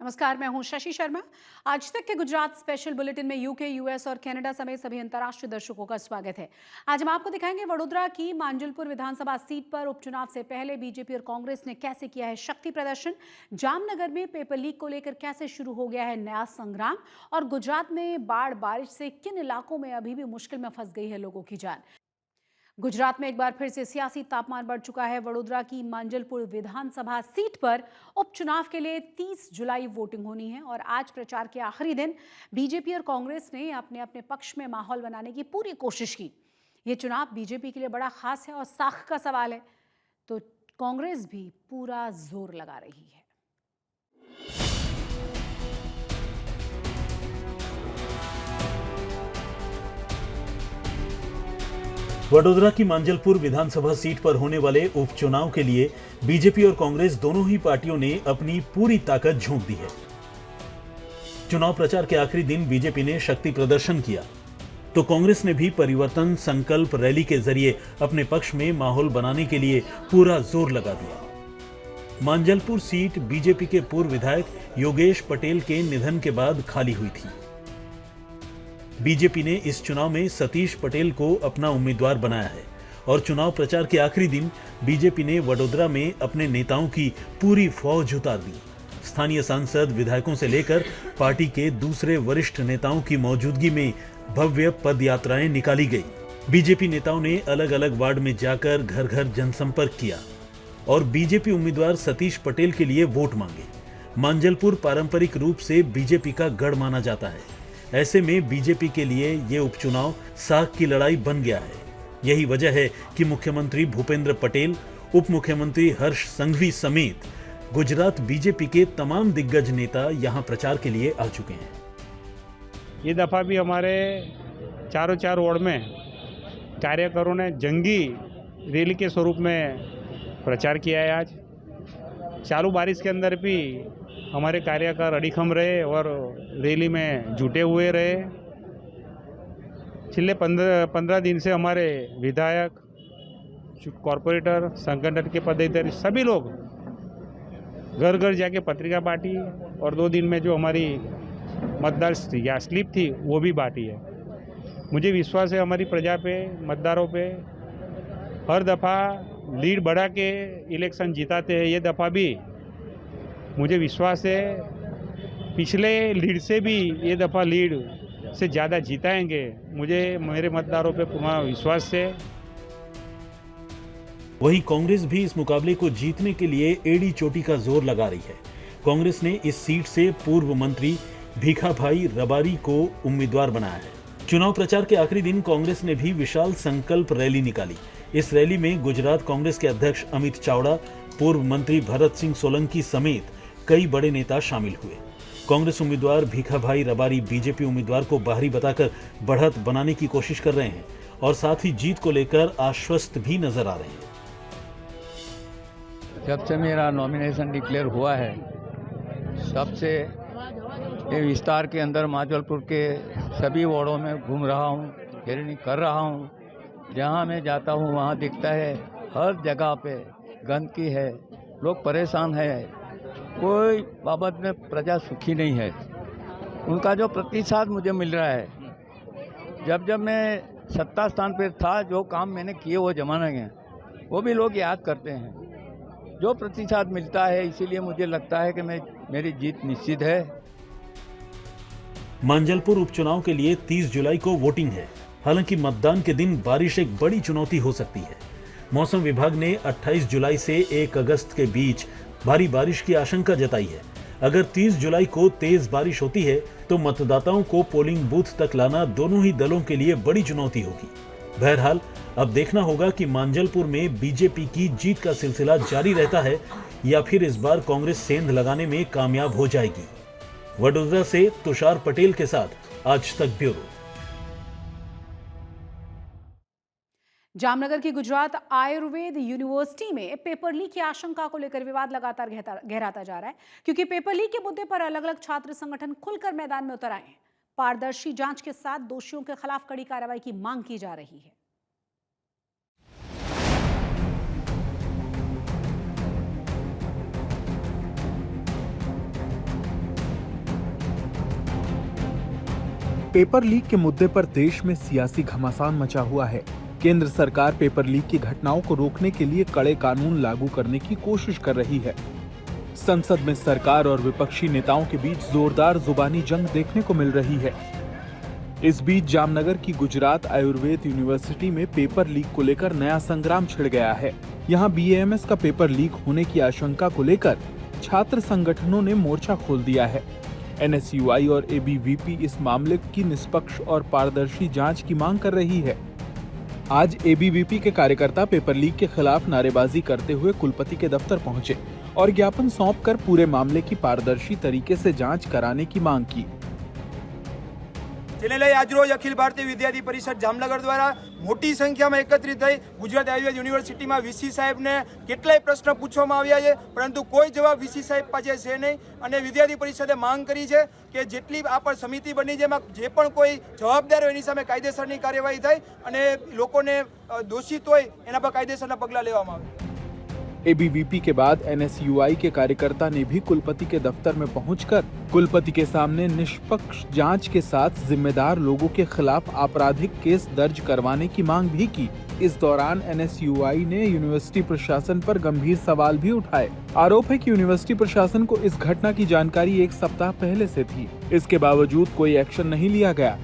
नमस्कार, मैं हूं शशि शर्मा। आज तक के गुजरात स्पेशल बुलेटिन में यूके, यूएस और कनाडा समेत सभी अंतर्राष्ट्रीय दर्शकों का स्वागत है। आज हम आपको दिखाएंगे वडोदरा की मांजलपुर विधानसभा सीट पर उपचुनाव से पहले बीजेपी और कांग्रेस ने कैसे किया है शक्ति प्रदर्शन, जामनगर में पेपर लीक को लेकर कैसे शुरू हो गया है नया संग्राम, और गुजरात में बाढ़ बारिश से किन इलाकों में अभी भी मुश्किल में फंस गई है लोगों की जान। गुजरात में एक बार फिर से सियासी तापमान बढ़ चुका है। वडोदरा की मांजलपुर विधानसभा सीट पर उपचुनाव के लिए 30 जुलाई वोटिंग होनी है और आज प्रचार के आखिरी दिन बीजेपी और कांग्रेस ने अपने अपने पक्ष में माहौल बनाने की पूरी कोशिश की। ये चुनाव बीजेपी के लिए बड़ा खास है और साख का सवाल है, तो कांग्रेस भी पूरा जोर लगा रही है। वडोदरा की मांजलपुर विधानसभा सीट पर होने वाले उपचुनाव के लिए बीजेपी और कांग्रेस दोनों ही पार्टियों ने अपनी पूरी ताकत झोंक दी है। चुनाव प्रचार के आखिरी दिन बीजेपी ने शक्ति प्रदर्शन किया, तो कांग्रेस ने भी परिवर्तन संकल्प रैली के जरिए अपने पक्ष में माहौल बनाने के लिए पूरा जोर लगा दिया। मांजलपुर सीट बीजेपी के पूर्व विधायक योगेश पटेल के निधन के बाद खाली हुई थी। बीजेपी ने इस चुनाव में सतीश पटेल को अपना उम्मीदवार बनाया है और चुनाव प्रचार के आखिरी दिन बीजेपी ने वडोदरा में अपने नेताओं की पूरी फौज उतार दी। स्थानीय सांसद, विधायकों से लेकर पार्टी के दूसरे वरिष्ठ नेताओं की मौजूदगी में भव्य पद यात्राएं निकाली गई। बीजेपी नेताओं ने अलग अलग वार्ड में जाकर घर घर जनसंपर्क किया और बीजेपी उम्मीदवार सतीश पटेल के लिए वोट मांगे। मांजलपुर पारंपरिक रूप से बीजेपी का गढ़ माना जाता है। ऐसे में बीजेपी के लिए ये उपचुनाव साख की लड़ाई बन गया है। यही वजह है कि मुख्यमंत्री भूपेंद्र पटेल, उप मुख्यमंत्री हर्ष संघवी समेत गुजरात बीजेपी के तमाम दिग्गज नेता यहां प्रचार के लिए आ चुके हैं। ये दफ़ा भी हमारे चार वार्ड में कार्यकरों ने जंगी रैली के स्वरूप में प्रचार किया है। आज चालू बारिश के अंदर भी हमारे कार्यकर अड़ीखम रहे और रैली में जुटे हुए रहे। पिछले 15 दिन से हमारे विधायक, कॉरपोरेटर, संगठन के पदाधिकारी सभी लोग घर घर जाके पत्रिका बांटी और 2 दिन में जो हमारी मतदार या स्लिप थी वो भी बांटी है। मुझे विश्वास है हमारी प्रजा पे, मतदारों पे। हर दफ़ा लीड बढ़ा के इलेक्शन जिताते हैं। ये दफ़ा भी मुझे विश्वास है पिछले लीड से भी ये दफ़ा लीड से ज़्यादा जिताएंगे। मुझे मेरे मतदारों पे पूरा विश्वास है। वहीं कांग्रेस भी इस मुकाबले को जीतने के लिए एड़ी चोटी का जोर लगा रही है। कांग्रेस ने इस सीट से पूर्व मंत्री भीखाभाई रबारी को उम्मीदवार बनाया है। चुनाव प्रचार के आखिरी दिन कांग्रेस ने भी विशाल संकल्प रैली निकाली। इस रैली में गुजरात कांग्रेस के अध्यक्ष अमित चावड़ा, पूर्व मंत्री भरत सिंह सोलंकी समेत कई बड़े नेता शामिल हुए। कांग्रेस उम्मीदवार भीखाभाई रबारी बीजेपी उम्मीदवार को बाहरी बताकर बढ़त बनाने की कोशिश कर रहे हैं और साथ ही जीत को लेकर आश्वस्त भी नजर आ रहे हैं। जब से मेरा नॉमिनेशन डिक्लेयर हुआ है, तब से ये विस्तार के अंदर मांजलपुर के सभी वार्डों में घूम रहा हूँ, हेयरिंग कर रहा हूँ। जहाँ मैं जाता हूँ वहाँ दिखता है हर जगह पे गंदगी है, लोग परेशान हैं, कोई बाबत में प्रजा सुखी नहीं है। उनका जो प्रतिसाद मुझे मिल रहा है, जब जब मैं सत्ता स्थान पर था, जो काम मैंने किए वो जमाने में, वो भी लोग याद करते हैं। जो प्रतिसाद मिलता है, इसीलिए मुझे लगता है कि मेरी जीत निश्चित है। मांजलपुर उपचुनाव के लिए 30 जुलाई को वोटिंग है। हालांकि मतदान के दिन बारिश एक बड़ी चुनौती हो सकती है। मौसम विभाग ने 28 जुलाई से 1 अगस्त के बीच भारी बारिश की आशंका जताई है। अगर 30 जुलाई को तेज बारिश होती है तो मतदाताओं को पोलिंग बूथ तक लाना दोनों ही दलों के लिए बड़ी चुनौती होगी। बहरहाल अब देखना होगा कि मांजलपुर में बीजेपी की जीत का सिलसिला जारी रहता है या फिर इस बार कांग्रेस सेंध लगाने में कामयाब हो जाएगी। वडोदरा से तुषार पटेल के साथ आज तक ब्यूरो। जामनगर की गुजरात आयुर्वेद यूनिवर्सिटी में पेपर लीक की आशंका को लेकर विवाद लगातार गहराता जा रहा है, क्योंकि पेपर लीक के मुद्दे पर अलग अलग छात्र संगठन खुलकर मैदान में उतर आए हैं। पारदर्शी जांच के साथ दोषियों के खिलाफ कड़ी कार्रवाई की मांग की जा रही है। पेपर लीक के मुद्दे पर देश में सियासी घमासान मचा हुआ है। केंद्र सरकार पेपर लीक की घटनाओं को रोकने के लिए कड़े कानून लागू करने की कोशिश कर रही है। संसद में सरकार और विपक्षी नेताओं के बीच जोरदार जुबानी जंग देखने को मिल रही है। इस बीच जामनगर की गुजरात आयुर्वेद यूनिवर्सिटी में पेपर लीक को लेकर नया संग्राम छिड़ गया है। यहाँ बीएएमएस का पेपर लीक होने की आशंका को लेकर छात्र संगठनों ने मोर्चा खोल दिया है। एनएसयूआई और एबीवीपी इस मामले की निष्पक्ष और पारदर्शी जांच की मांग कर रही है। आज एबीवीपी के कार्यकर्ता पेपर लीक के खिलाफ नारेबाजी करते हुए कुलपति के दफ्तर पहुंचे और ज्ञापन सौंपकर पूरे मामले की पारदर्शी तरीके से जांच कराने की मांग की। જેને લઈ આજરોજ અખિલ ભારતીય વિદ્યાર્થી પરિષદ જામનગર દ્વારા મોટી સંખ્યામાં એકત્રિત થઈ ગુજરાત આયુર્વેદ યુનિવર્સિટીમાં વીસી સાહેબને કેટલાય પ્રશ્ન પૂછવામાં આવ્યા છે, પરંતુ કોઈ જવાબ વીસી સાહેબ પાસે છે નહીં અને વિદ્યાર્થી પરિષદે માંગ કરી છે કે જેટલી આ પર સમિતિ બની છે એમાં જે પણ કોઈ જવાબદાર હોય એની સામે કાયદેસરની કાર્યવાહી થાય અને લોકોને દોષિત હોય એના પર કાયદેસરના પગલાં લેવામાં આવે। एबीवीपी के बाद एनएसयूआई के कार्यकर्ता ने भी कुलपति के दफ्तर में पहुंचकर कुलपति के सामने निष्पक्ष जांच के साथ जिम्मेदार लोगों के खिलाफ आपराधिक केस दर्ज करवाने की मांग भी की। इस दौरान एनएसयूआई ने यूनिवर्सिटी प्रशासन पर गंभीर सवाल भी उठाए। आरोप है कि यूनिवर्सिटी प्रशासन को इस घटना की जानकारी एक सप्ताह पहले से थी। इसके बावजूद कोई एक्शन नहीं लिया गया।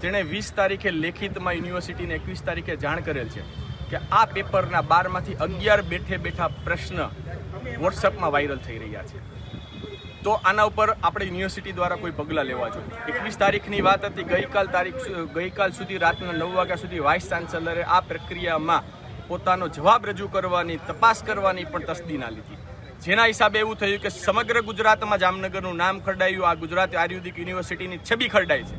तेणे 20 तारीखे लेखित में यूनिवर्सिटी ने 21 तारीखे जाण करेल छे कि आ पेपरना 12 मांथी 11 बेठे बेठा प्रश्न वॉट्सएप में वायरल थई रह्या छे, तो आना उपर आपणे यूनिवर्सिटी द्वारा कोई पगलां लेवा जोईए। 21 तारीखनी वात हती। गईकाल सुधी रातना 9 वाग्या सुधी वाइस चान्सलरे आ प्रक्रियामां पोतानो जवाब रजू करवानी तपास करवानी पण तसदी ना लीधी, जेना हिसाबे एवुं थयुं के समग्र गुजरातमां जामनगरनुं नाम खरडायुं, आ गुजरात आयुर्वेदिक यूनिवर्सिटीनी छबी खरडाई छे।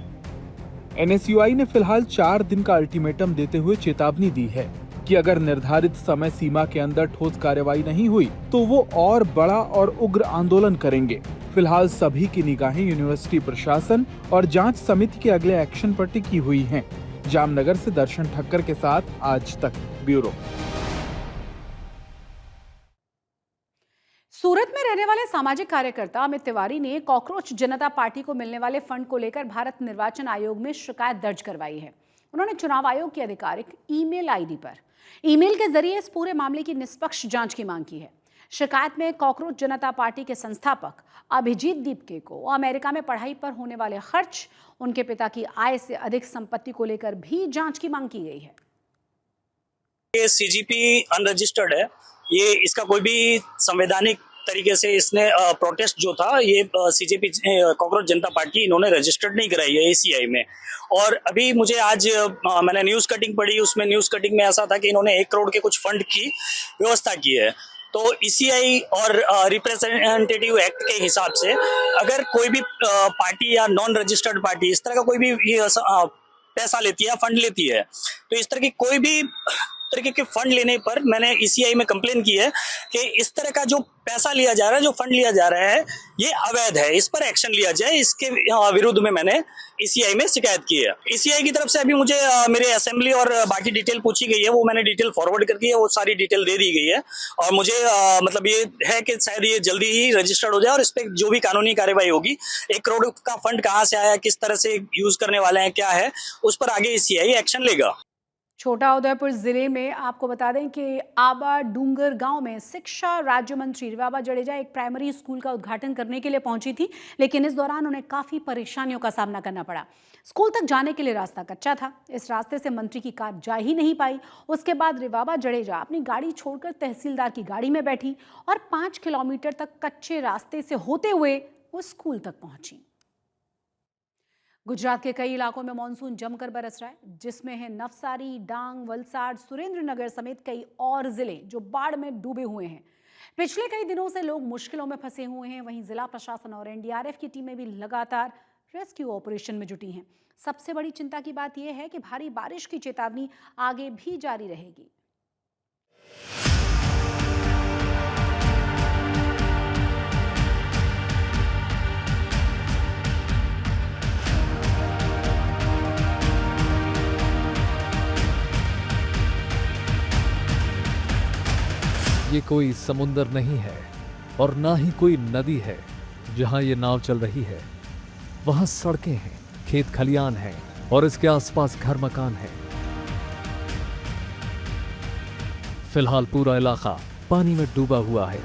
एनएसयूआई ने फिलहाल 4 दिन का अल्टीमेटम देते हुए चेतावनी दी है कि अगर निर्धारित समय सीमा के अंदर ठोस कार्रवाई नहीं हुई तो वो और बड़ा और उग्र आंदोलन करेंगे। फिलहाल सभी की निगाहें यूनिवर्सिटी प्रशासन और जांच समिति के अगले एक्शन पर टिकी हुई हैं। जामनगर से दर्शन ठक्कर के साथ आज तक ब्यूरो। सूरत में रहने वाले सामाजिक कार्यकर्ता अमित तिवारी ने कॉकरोच जनता पार्टी को मिलने वाले फंड को लेकर भारत निर्वाचन आयोग में शिकायत दर्ज करवाई है। उन्होंने चुनाव आयोग की आधिकारिक ईमेल आईडी पर ईमेल के जरिए इस पूरे मामले की निष्पक्ष जांच की मांग की है। शिकायत में कॉकरोच जनता पार्टी के संस्थापक अभिजीत दीपके को अमेरिका में पढ़ाई पर होने वाले खर्च, उनके पिता की आय से अधिक संपत्ति को लेकर भी जांच की मांग की गई है। ये सीजीपी अनरजिस्टर्ड है, ये इसका कोई भी संवैधानिक तरीके से इसने प्रोटेस्ट जो था ये सीजेपी कॉकरोच जनता पार्टी इन्होंने रजिस्टर्ड नहीं कराई है एसीआई में। और अभी मुझे आज मैंने न्यूज़ कटिंग पढ़ी, उसमें न्यूज़ कटिंग में ऐसा था कि इन्होंने 1 करोड़ के कुछ फंड की व्यवस्था की है। तो ईसीआई और रिप्रेजेंटेटिव एक्ट के हिसाब से अगर कोई भी पार्टी या नॉन रजिस्टर्ड पार्टी इस तरह का कोई भी पैसा लेती है, फंड लेती है, तो इस तरह की कोई भी तरीके के फंड लेने पर मैंने ईसीआई में कंप्लेन की है कि इस तरह का जो पैसा लिया जा रहा है, जो फंड लिया जा रहा है, ये अवैध है, इस पर एक्शन लिया जाए। इसके विरुद्ध में मैंने ईसीआई में शिकायत की है। ईसीआई की तरफ से अभी मुझे मेरे असेंबली और बाकी डिटेल पूछी गई है, वो मैंने डिटेल फॉरवर्ड कर दी है, वो सारी डिटेल दे दी गई है। और मुझे मतलब ये है कि शायद ये जल्दी ही रजिस्टर्ड हो जाए और इस पर जो भी कानूनी कार्रवाई होगी, 1 करोड़ का फंड कहाँ से आया, किस तरह से यूज करने वाले हैं, क्या है, उस पर आगे ईसीआई एक्शन लेगा। छोटा उदयपुर जिले में आपको बता दें कि आबा डूंगर गांव में शिक्षा राज्य मंत्री रिवाबा जडेजा एक प्राइमरी स्कूल का उद्घाटन करने के लिए पहुंची थी, लेकिन इस दौरान उन्हें काफी परेशानियों का सामना करना पड़ा। स्कूल तक जाने के लिए रास्ता कच्चा था, इस रास्ते से मंत्री की कार जा ही नहीं पाई। उसके बाद रिवाबा जडेजा अपनी गाड़ी छोड़कर तहसीलदार की गाड़ी में बैठी और 5 किलोमीटर तक कच्चे रास्ते से होते हुए वो स्कूल तक पहुंची। गुजरात के कई इलाकों में मानसून जमकर बरस रहा है, जिसमें है नवसारी, डांग, वलसाड, सुरेंद्रनगर समेत कई और जिले जो बाढ़ में डूबे हुए हैं। पिछले कई दिनों से लोग मुश्किलों में फंसे हुए हैं। वहीं जिला प्रशासन और एनडीआरएफ की टीमें भी लगातार रेस्क्यू ऑपरेशन में जुटी हैं। सबसे बड़ी चिंता की बात यह है कि भारी बारिश की चेतावनी आगे भी जारी रहेगी। ये कोई समुंदर नहीं है और ना ही कोई नदी है जहां ये नाव चल रही है। वहां सड़कें हैं, खेत खलियान हैं और इसके आसपास घर मकान हैं। फिलहाल पूरा इलाका पानी में डूबा हुआ है।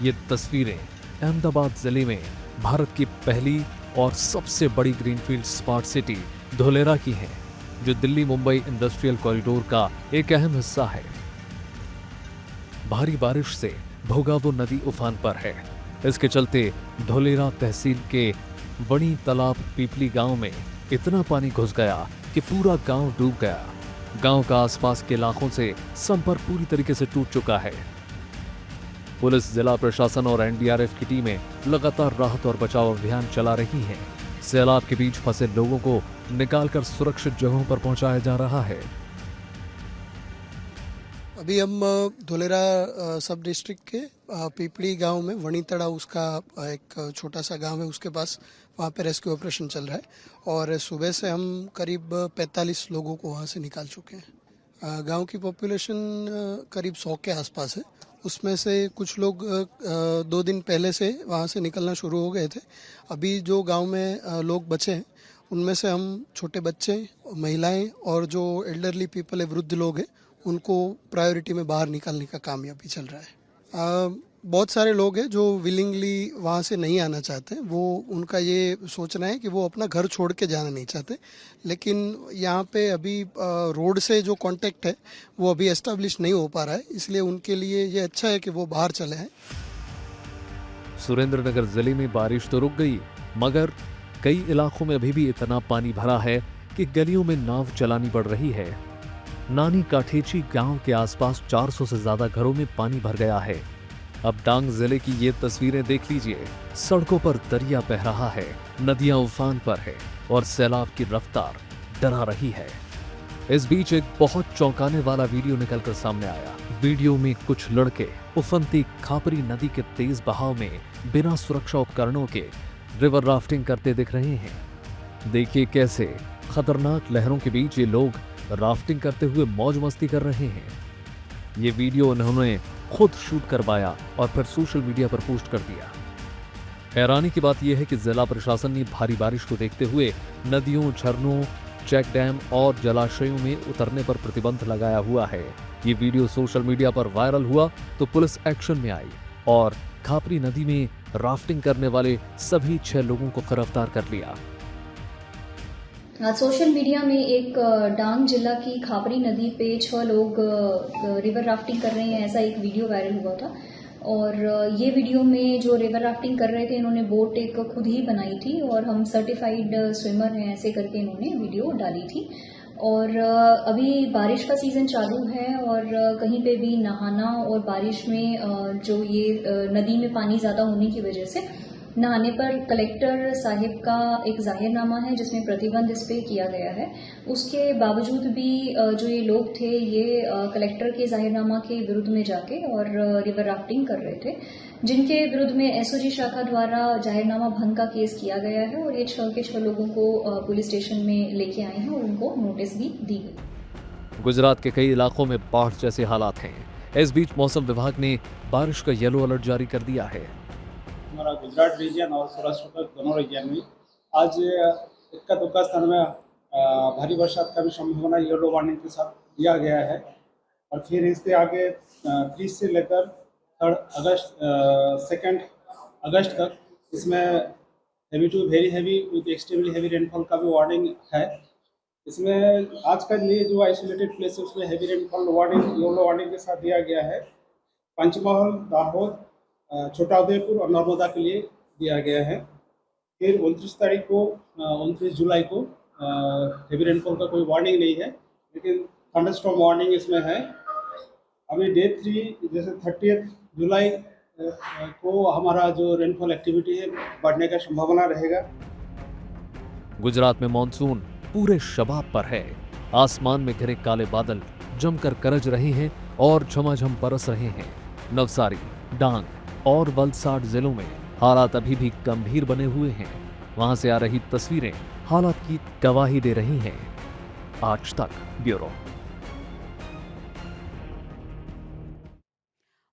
ये तस्वीरें अहमदाबाद जिले में भारत की पहली और सबसे बड़ी ग्रीनफील्ड स्मार्ट सिटी धोलेरा की हैं, जो दिल्ली मुंबई इंडस्ट्रियल कॉरिडोर का एक अहम हिस्सा है। भारी बारिश से भोगावो नदी उफान पर है। इसके चलते धोलेरा तहसील के वणी तालाब पीपली गांव में इतना पानी घुस गया कि पूरा गांव डूब गया। गांव का आसपास के इलाकों से संपर्क पूरी तरीके से टूट चुका है। पुलिस, जिला प्रशासन और एनडीआरएफ की टीमें लगातार राहत और बचाव अभियान चला रही हैं। सैलाब के बीच फंसे लोगों को निकालकर सुरक्षित जगहों पर पहुंचाया जा रहा है। अभी हम धोलेरा सब डिस्ट्रिक्ट के पीपली गांव में वणी तड़ा उसका एक छोटा सा गांव है, उसके पास वहां पे रेस्क्यू ऑपरेशन चल रहा है और सुबह से हम करीब 45 लोगों को वहां से निकाल चुके हैं। गांव की पॉपुलेशन करीब 100 के आसपास है। उसमें से कुछ लोग 2 दिन पहले से वहां से निकलना शुरू हो गए थे। अभी जो गांव में लोग बचे हैं उनमें से हम छोटे बच्चे, महिलाएं और जो एल्डरली पीपल है, वृद्ध लोग हैं, उनको प्रायोरिटी में बाहर निकालने का काम अभी चल रहा है। बहुत सारे लोग हैं जो विलिंगली वहाँ से नहीं आना चाहते। वो उनका ये सोचना है कि वो अपना घर छोड़ के जाना नहीं चाहते, लेकिन यहाँ पे अभी रोड से जो कांटेक्ट है वो अभी एस्टेब्लिश नहीं हो पा रहा है, इसलिए उनके लिए ये अच्छा है कि वो बाहर चले हैं। सुरेंद्रनगर जिले में बारिश तो रुक गई, मगर कई इलाकों में अभी भी इतना पानी भरा है कि गलियों में नाव चलानी पड़ रही है। नानी काठेची गांव के आसपास 400 से ज्यादा घरों में पानी भर गया है। अब डांग जिले की ये तस्वीरें देख लीजिए। सड़कों पर दरिया बह रहा है, नदियां उफान पर है और सैलाब की रफ्तार डरा रही है। इस बीच एक बहुत चौंकाने वाला वीडियो निकलकर सामने आया। वीडियो में कुछ लड़के उफनती खापरी नदी के तेज बहाव में बिना सुरक्षा उपकरणों के रिवर राफ्टिंग करते दिख रहे हैं। देखिए कैसे खतरनाक लहरों के बीच ये लोग राफ्टिंग करते हुए मौज मस्ती कर रहे हैं। ये वीडियो उन्होंने खुद शूट करवाया और फिर सोशल मीडिया पर पोस्ट कर दिया। हैरानी की बात यह है कि जिला प्रशासन ने भारी बारिश को देखते हुए नदियों, झरनों, चेक डैम और जलाशयों में उतरने पर प्रतिबंध लगाया हुआ है। ये वीडियो सोशल मीडिया पर वायरल हुआ तो पुलिस एक्शन में आई और खापरी नदी में राफ्टिंग करने वाले सभी 6 लोगों को गिरफ्तार कर लिया। आज सोशल मीडिया में एक डांग जिला की खापरी नदी पे 6 लोग रिवर राफ्टिंग कर रहे हैं, ऐसा एक वीडियो वायरल हुआ था। और ये वीडियो में जो रिवर राफ्टिंग कर रहे थे, इन्होंने बोट एक खुद ही बनाई थी और हम सर्टिफाइड स्विमर हैं ऐसे करके इन्होंने वीडियो डाली थी। और अभी बारिश का सीजन चालू है और कहीं पे भी नहाना और बारिश में जो ये नदी में पानी ज़्यादा होने की वजह से नहाने पर कलेक्टर साहिब का एक जाहिरनामा है जिसमें प्रतिबंध इस पे किया गया है। उसके बावजूद भी जो ये लोग थे ये कलेक्टर के जाहिरनामा के विरुद्ध में जाके और रिवर राफ्टिंग कर रहे थे, जिनके विरुद्ध में एसओजी शाखा द्वारा जाहिरनामा भंग का केस किया गया है और ये 6 के 6 लोगों को पुलिस स्टेशन में लेके आए हैं और उनको नोटिस भी दी गई। गुजरात के कई इलाकों में बाढ़ जैसे हालात हैं। इस बीच मौसम विभाग ने बारिश का येलो अलर्ट जारी कर दिया है। हमारा गुजरात रीजन और सौराष्ट्र का दोनों रीजन में आज इक्का दुक्का स्थान में भारी बरसात का भी संभावना येलो वार्निंग के साथ दिया गया है। और फिर इसके आगे 30 से लेकर 2 अगस्त तक इसमें heavy to very heavy with extremely heavy rainfall का भी वार्निंग है। इसमें आज का लिए जो आइसोलेटेड प्लेस है उसमें heavy rainfall warning yellow warning के साथ दिया गया है। पंचमहल, दाहोद, छोटा उदयपुर और नर्मदा के लिए दिया गया है। फिर 29 जुलाई को हेवी रेनफॉल का कोई वार्निंग नहीं है, लेकिन थंडरस्टॉर्म वार्निंग इसमें है। अभी डे 3 जैसे 30 जुलाई को हमारा जो रेनफॉल एक्टिविटी है बढ़ने का संभावना रहेगा। गुजरात में मॉनसून पूरे शबाब पर है। आसमान में घिरे काले बादल जमकर गरज रहे हैं और झमाझम बरस रहे हैं। नवसारी, डांग और वलसाड जिलों में हालात अभी भी गंभीर बने हुए हैं। वहां से आ रही तस्वीरें हालात की गवाही दे रही हैं। आज तक ब्यूरो।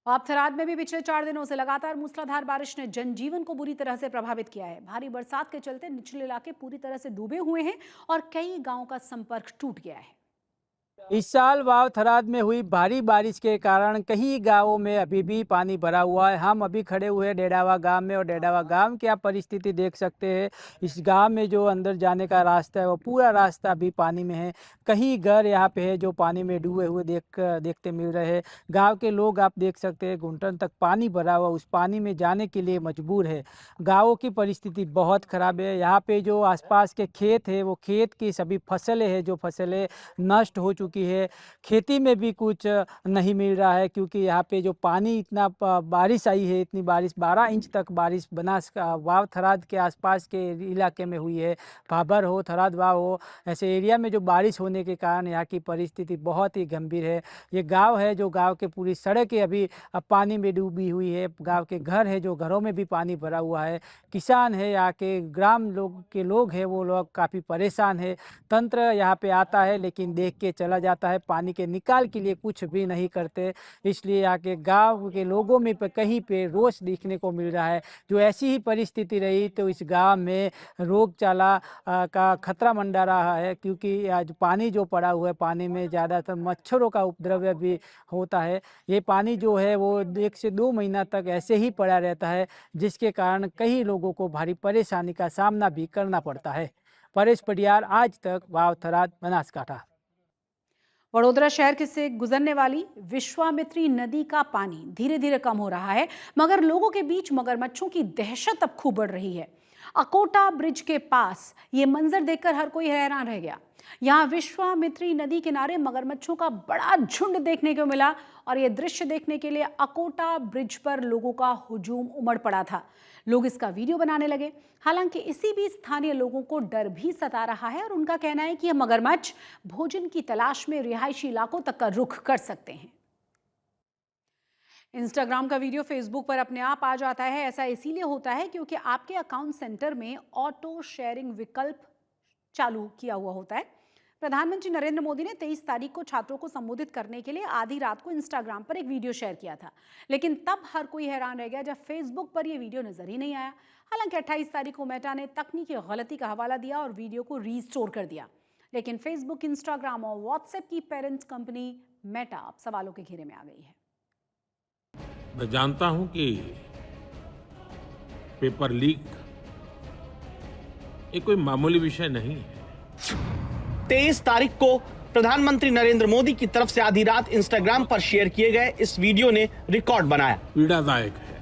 अब थराद में भी पिछले 4 दिनों से लगातार मूसलाधार बारिश ने जनजीवन को बुरी तरह से प्रभावित किया है। भारी बरसात के चलते निचले इलाके पूरी तरह से डूबे हुए हैं और कई गांवों का संपर्क टूट गया है। इस साल वाव थराद में हुई भारी बारिश के कारण कई गांवों में अभी भी पानी भरा हुआ है। हम अभी खड़े हुए हैं डेडावा गांव में और डेडावा गांव की आप परिस्थिति देख सकते हैं। इस गांव में जो अंदर जाने का रास्ता है वो पूरा रास्ता अभी पानी में है। कई घर यहाँ पे है जो पानी में डूबे हुए देखते मिल रहे हैं। गांव के लोग आप देख सकते हैं घुटन तक पानी भरा हुआ, उस पानी में जाने के लिए मजबूर है। गाँवों की परिस्थिति बहुत ख़राब है। यहाँ पे जो आसपास के खेत है वो खेत की सभी फसलें हैं जो फसलें नष्ट हो चुकी है। खेती में भी कुछ नहीं मिल रहा है क्योंकि यहाँ पे जो पानी इतना बारिश आई है, इतनी बारिश 12 इंच तक बारिश बनास वाव थराद के आसपास के इलाके में हुई है। भाबर हो, थराद वाव हो, ऐसे एरिया में जो बारिश होने के कारण यहाँ की परिस्थिति बहुत ही गंभीर है। ये गांव है जो गांव के पूरी सड़कें अभी पानी में डूबी हुई है। गांव के घर है जो घरों में भी पानी भरा हुआ है। किसान है, यहाँ के ग्राम लोग हैं वो लोग काफ़ी परेशान है। तंत्र यहाँ पे आता है लेकिन देख के चला जाता है, पानी के निकाल के लिए कुछ भी नहीं करते। इसलिए यहाँ के गाँव के लोगों में कहीं पे रोष दिखने को मिल रहा है। जो ऐसी ही परिस्थिति रही तो इस गांव में रोगचाला का खतरा मंडरा रहा है क्योंकि आज पानी जो पड़ा हुआ है, पानी में ज़्यादातर मच्छरों का उपद्रव भी होता है। ये पानी जो है वो 1 से 2 महीना तक ऐसे ही पड़ा रहता है जिसके कारण कई लोगों को भारी परेशानी का सामना भी करना पड़ता है। परेश पटियाल, आज तक, वाव थराद, बनासकांठा। वडोदरा शहर से गुजरने वाली विश्वामित्री नदी का पानी धीरे धीरे कम हो रहा है, मगर लोगों के बीच मगरमच्छों की दहशत अब खूब बढ़ रही है। अकोटा ब्रिज के पास ये मंजर देखकर हर कोई हैरान रह गया। यहाँ विश्वामित्री नदी किनारे मगरमच्छों का बड़ा झुंड देखने को मिला और ये दृश्य देखने के लिए अकोटा ब्रिज पर लोगों का हुजूम उमड़ पड़ा था। लोग इसका वीडियो बनाने लगे। हालांकि इसी बीच स्थानीय लोगों को डर भी सता रहा है और उनका कहना है कि यह मगरमच्छ भोजन की तलाश में रिहायशी इलाकों तक का रुख कर सकते हैं। इंस्टाग्राम का वीडियो फेसबुक पर अपने आप आ जाता है। ऐसा इसीलिए होता है क्योंकि आपके अकाउंट सेंटर में ऑटो शेयरिंग विकल्प चालू किया हुआ होता है। प्रधानमंत्री नरेंद्र मोदी ने 23 तारीख को छात्रों को संबोधित करने के लिए आधी रात को इंस्टाग्राम पर एक वीडियो शेयर किया था, लेकिन तब हर कोई हैरान रह गया जब फेसबुक पर यह वीडियो नजर ही नहीं आया। हालांकि 28 तारीख को मेटा ने तकनीकी गलती का हवाला दिया और वीडियो को रीस्टोर कर दिया, लेकिन फेसबुक, इंस्टाग्राम और व्हाट्सएप की पेरेंट कंपनी मेटा अब सवालों के घेरे में आ गई है। मैं जानता हूं कि पेपर लीक ये कोई मामूली विषय नहीं है। 23 तारीख को प्रधानमंत्री नरेंद्र मोदी की तरफ से आधी रात इंस्टाग्राम पर शेयर किए गए इस वीडियो ने रिकॉर्ड बनाया। पीड़ादायक है।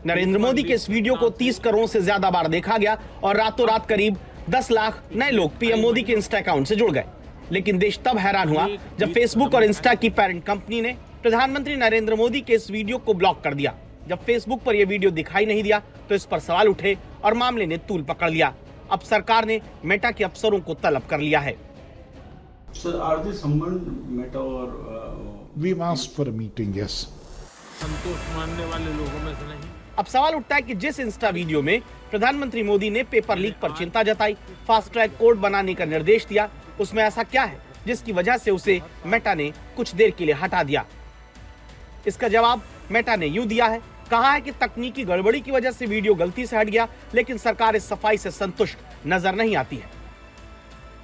नरेंद्र मोदी के इस वीडियो को 30 करोड़ से ज्यादा बार देखा गया और रातों रात करीब 10 लाख नए लोग पीएम मोदी के इंस्टा अकाउंट से जुड़ गए। लेकिन देश तब हैरान हुआ जब फेसबुक और इंस्टा की पेरेंट कंपनी ने प्रधानमंत्री नरेंद्र मोदी के इस वीडियो को ब्लॉक कर दिया। जब फेसबुक पर यह वीडियो दिखाई नहीं दिया तो इस पर सवाल उठे और मामले ने तूल पकड़ लिया। अब सरकार ने मेटा के अफसरों को तलब कर लिया है। Sir, are they summoned Meta or we've asked for a meeting, yes. संतोष मानने वाले लोगों में से नहीं। अब सवाल उठता है कि जिस इंस्टा वीडियो में प्रधानमंत्री मोदी ने पेपर लीक पर चिंता जताई, फास्ट ट्रैक कोर्ट बनाने का निर्देश दिया, उसमें ऐसा क्या है जिसकी वजह से उसे मेटा ने कुछ देर के लिए हटा दिया? इसका जवाब मेटा ने यूं दिया है, कहा है कि तकनीकी गड़बड़ी की वजह से वीडियो गलती से हट गया, लेकिन सरकार इस सफाई से संतुष्ट नजर नहीं आती है।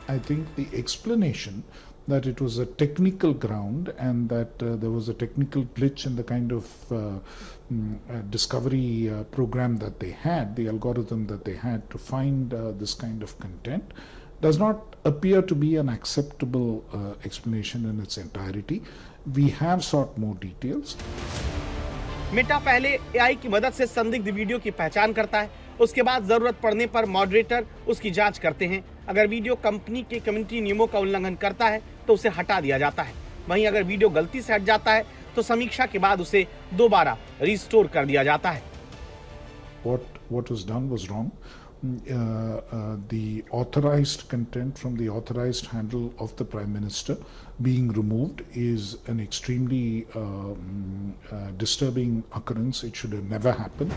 I think the explanation that it was a technical ground and that there was a technical glitch in the kind of discovery program that they had, the algorithm that they had to find this kind of content, does not appear to be an acceptable explanation in its entirety. We have sought more details. Meta पहले AI की मदद से संदिग्ध video की पहचान करता है, उसके बाद जरूरत पड़ने पर मॉडरेटर उसकी जांच करते हैं। अगर वीडियो कंपनी के कम्युनिटी नियमों का उल्लंघन करता है तो उसे हटा दिया जाता है। वहीं अगर वीडियो गलती से हट जाता है तो समीक्षा के बाद उसे दोबारा रिस्टोर कर दिया जाता है। What was done was wrong. The authorized content from the authorized handle of the Prime Minister being removed is an extremely disturbing occurrence. It should have never happened.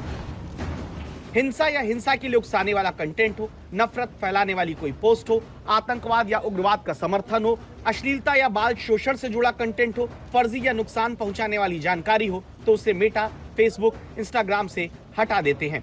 हिंसा या हिंसा के लिए उकसाने वाला कंटेंट हो, नफरत फैलाने वाली कोई पोस्ट हो, आतंकवाद या उग्रवाद का समर्थन हो, अश्लीलता या बाल शोषण से जुड़ा कंटेंट हो, फर्जी या नुकसान पहुंचाने वाली जानकारी हो, तो उसे मेटा, फेसबुक, इंस्टाग्राम से हटा देते हैं।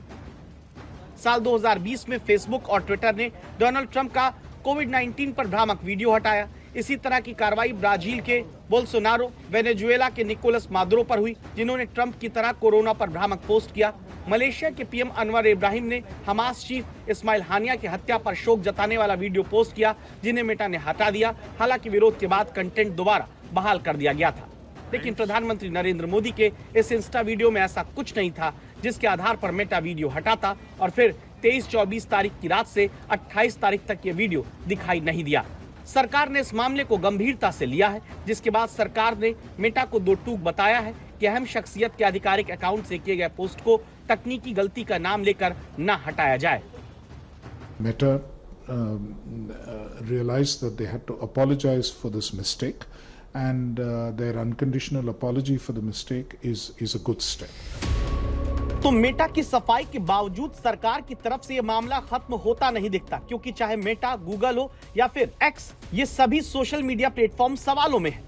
साल 2020 में फेसबुक और ट्विटर ने डोनाल्ड ट्रंप का कोविड-19 पर भ्रामक वीडियो हटाया। इसी तरह की कार्रवाई ब्राजील के बोल्सोनारो, वेनेजुएला के निकोलस मादुरो पर हुई, जिन्होंने ट्रंप की तरह कोरोना पर भ्रामक पोस्ट किया। मलेशिया के पीएम अनवर इब्राहिम ने हमास चीफ इस्माइल हानिया की हत्या पर शोक जताने वाला वीडियो पोस्ट किया, जिन्हें मेटा ने हटा दिया। हालांकि विरोध के बाद कंटेंट दोबारा बहाल कर दिया गया था। लेकिन प्रधानमंत्री नरेंद्र मोदी के इस इंस्टा वीडियो में ऐसा कुछ नहीं था जिसके आधार पर मेटा वीडियो हटाता और फिर 23-24 तारीख की रात से 28 तारीख तक ये वीडियो दिखाई नहीं दिया। सरकार ने इस मामले को गंभीरता से लिया है, जिसके बाद सरकार ने मेटा को दो टूक बताया है कि अहम शख्सियत के आधिकारिक अकाउंट से किए गए पोस्ट को तकनीकी गलती का नाम लेकर न हटाया जाए। Meta realized that they had to apologize for this mistake, and their unconditional apology for the mistake is a good step. तो मेटा की सफाई के बावजूद सरकार की तरफ से यह मामला खत्म होता नहीं दिखता, क्योंकि चाहे मेटा, गूगल हो या फिर एक्स, ये सभी सोशल मीडिया प्लेटफॉर्म सवालों में है।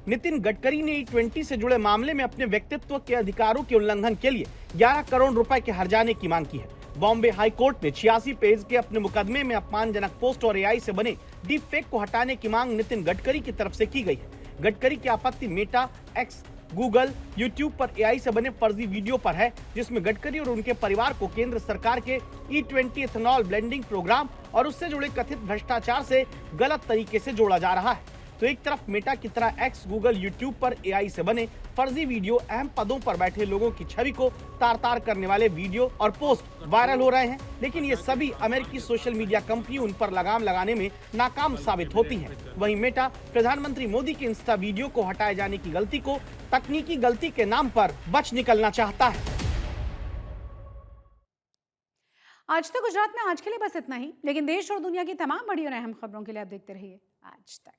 नितिन गडकरी ने E20 से जुड़े मामले में अपने व्यक्तित्व के अधिकारों के उल्लंघन के लिए 11 करोड़ रुपए के हर्जाने की मांग की है। बॉम्बे हाई कोर्ट में 86 पेज के अपने मुकदमे में अपमानजनक पोस्ट और AI से बने डीप फेक को हटाने की मांग नितिन गडकरी की तरफ से की गई है। गडकरी की आपत्ति मेटा, एक्स, गूगल, यूट्यूब पर AI से बने फर्जी वीडियो पर है, जिसमें गडकरी और उनके परिवार को केंद्र सरकार के E20 इथेनॉल ब्लेंडिंग प्रोग्राम और उससे जुड़े कथित भ्रष्टाचार से गलत तरीके से जोड़ा जा रहा है। तो एक तरफ मेटा की तरह एक्स, गूगल, यूट्यूब पर AI से बने फर्जी वीडियो अहम पदों पर बैठे लोगों की छवि को तार-तार करने वाले वीडियो और पोस्ट वायरल हो रहे हैं, लेकिन ये सभी अमेरिकी सोशल मीडिया कंपनी उन पर लगाम लगाने में नाकाम साबित होती हैं। वहीं मेटा प्रधानमंत्री मोदी के इंस्टा वीडियो को हटाए जाने की गलती को तकनीकी गलती के नाम पर बच निकलना चाहता है। आज तक गुजरात में आज के लिए बस इतना ही, लेकिन देश और दुनिया की तमाम बड़ी और अहम खबरों के लिए आप देखते रहिए आज तक।